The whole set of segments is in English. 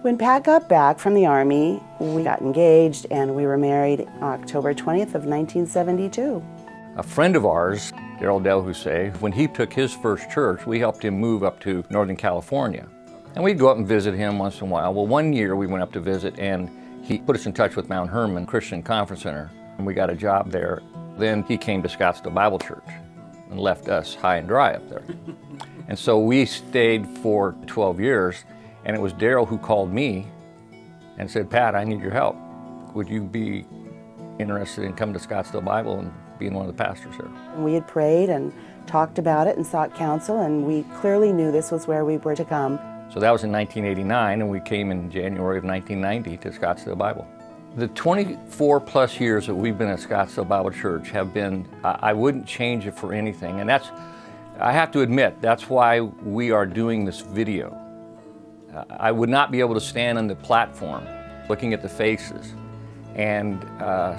When Pat got back from the Army, we got engaged and we were married October 20th of 1972. A friend of ours, Daryl Delhousse, when he took his first church, we helped him move up to Northern California. And we'd go up and visit him once in a while. Well, one year we went up to visit and he put us in touch with Mount Hermon Christian Conference Center, and we got a job there. Then he came to Scottsdale Bible Church and left us high and dry up there. And so we stayed for 12 years, and it was Daryl who called me and said, Pat, I need your help. Would you be interested in coming to Scottsdale Bible and being one of the pastors there? We had prayed and talked about it and sought counsel, and we clearly knew this was where we were to come. So that was in 1989, and we came in January of 1990 to Scottsdale Bible. The 24 plus years that we've been at Scottsdale Bible Church have been, I wouldn't change it for anything. And that's, I have to admit, that's why we are doing this video. I would not be able to stand on the platform looking at the faces and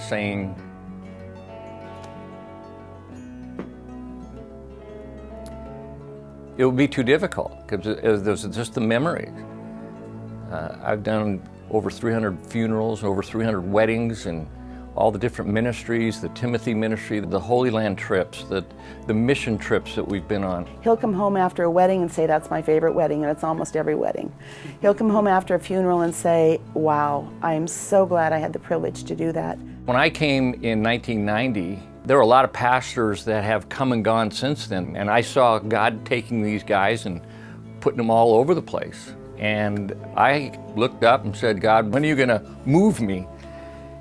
saying, it would be too difficult because there's just the memories. I've done over 300 funerals, over 300 weddings, and all the different ministries, the Timothy ministry, the Holy Land trips, the mission trips that we've been on. He'll come home after a wedding and say, that's my favorite wedding, and it's almost every wedding. He'll come home after a funeral and say, wow, I'm so glad I had the privilege to do that. When I came in 1990, there were a lot of pastors that have come and gone since then, and I saw God taking these guys and putting them all over the place. And I looked up and said, God, when are you gonna move me?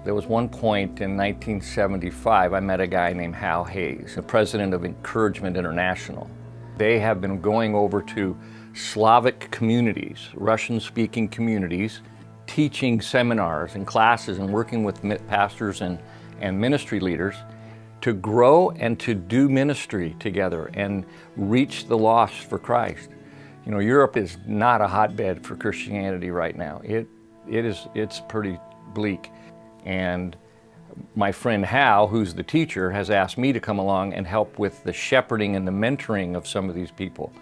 There was one point in 1975, I met a guy named Hal Hayes, the president of Encouragement International. They have been going over to Slavic communities, Russian-speaking communities, teaching seminars and classes and working with pastors and ministry leaders to grow and to do ministry together and reach the lost for Christ. You know, Europe is not a hotbed for Christianity right now. It's pretty bleak. And my friend Hal, who's the teacher, has asked me to come along and help with the shepherding and the mentoring of some of these people.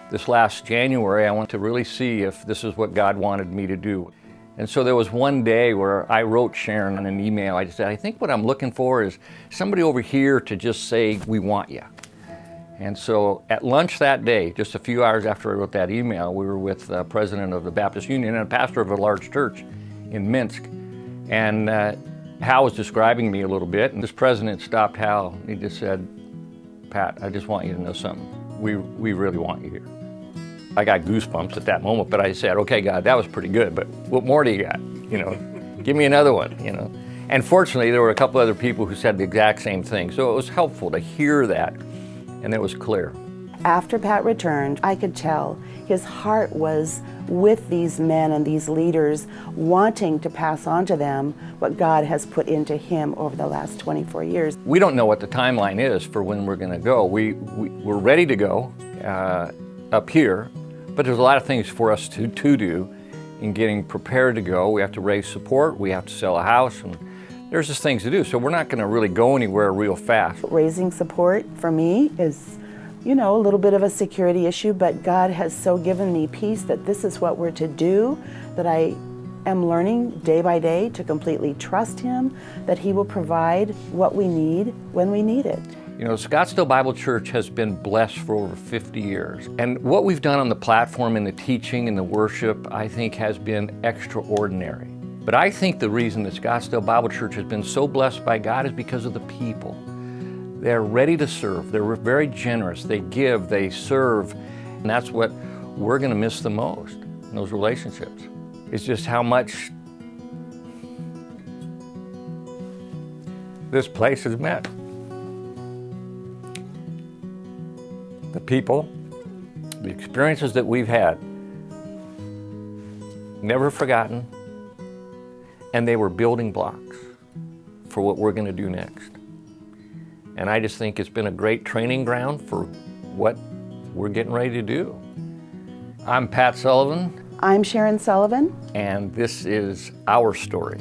This last January, I want to really see if this is what God wanted me to do. And so there was one day where I wrote Sharon in an email. I just said, I think what I'm looking for is somebody over here to just say, we want you. And so at lunch that day, just a few hours after I wrote that email, we were with the president of the Baptist Union and a pastor of a large church in Minsk. And Hal was describing me a little bit, and this president stopped Hal. He just said, Pat, I just want you to know something. We really want you here. I got goosebumps at that moment, but I said, okay, God, that was pretty good, but what more do you got? You know, give me another one, you know. And fortunately, there were a couple other people who said the exact same thing. So it was helpful to hear that, and it was clear. After Pat returned, I could tell his heart was with these men and these leaders, wanting to pass on to them what God has put into him over the last 24 years. We don't know what the timeline is for when we're going to go. We're ready to go up here, but there's a lot of things for us to do in getting prepared to go. We have to raise support, we have to sell a house, and there's just things to do. So we're not going to really go anywhere real fast. Raising support for me is, you know, a little bit of a security issue, but God has so given me peace that this is what we're to do, that I am learning day by day to completely trust Him, that He will provide what we need when we need it. You know, Scottsdale Bible Church has been blessed for over 50 years. And what we've done on the platform and the teaching and the worship, I think has been extraordinary. But I think the reason that Scottsdale Bible Church has been so blessed by God is because of the people. They're ready to serve. They're very generous. They give, they serve. And that's what we're going to miss the most in those relationships. It's just how much this place has meant. The people, the experiences that we've had, never forgotten, and they were building blocks for what we're going to do next. And I just think it's been a great training ground for what we're getting ready to do. I'm Pat Sullivan. I'm Sharon Sullivan. And this is our story.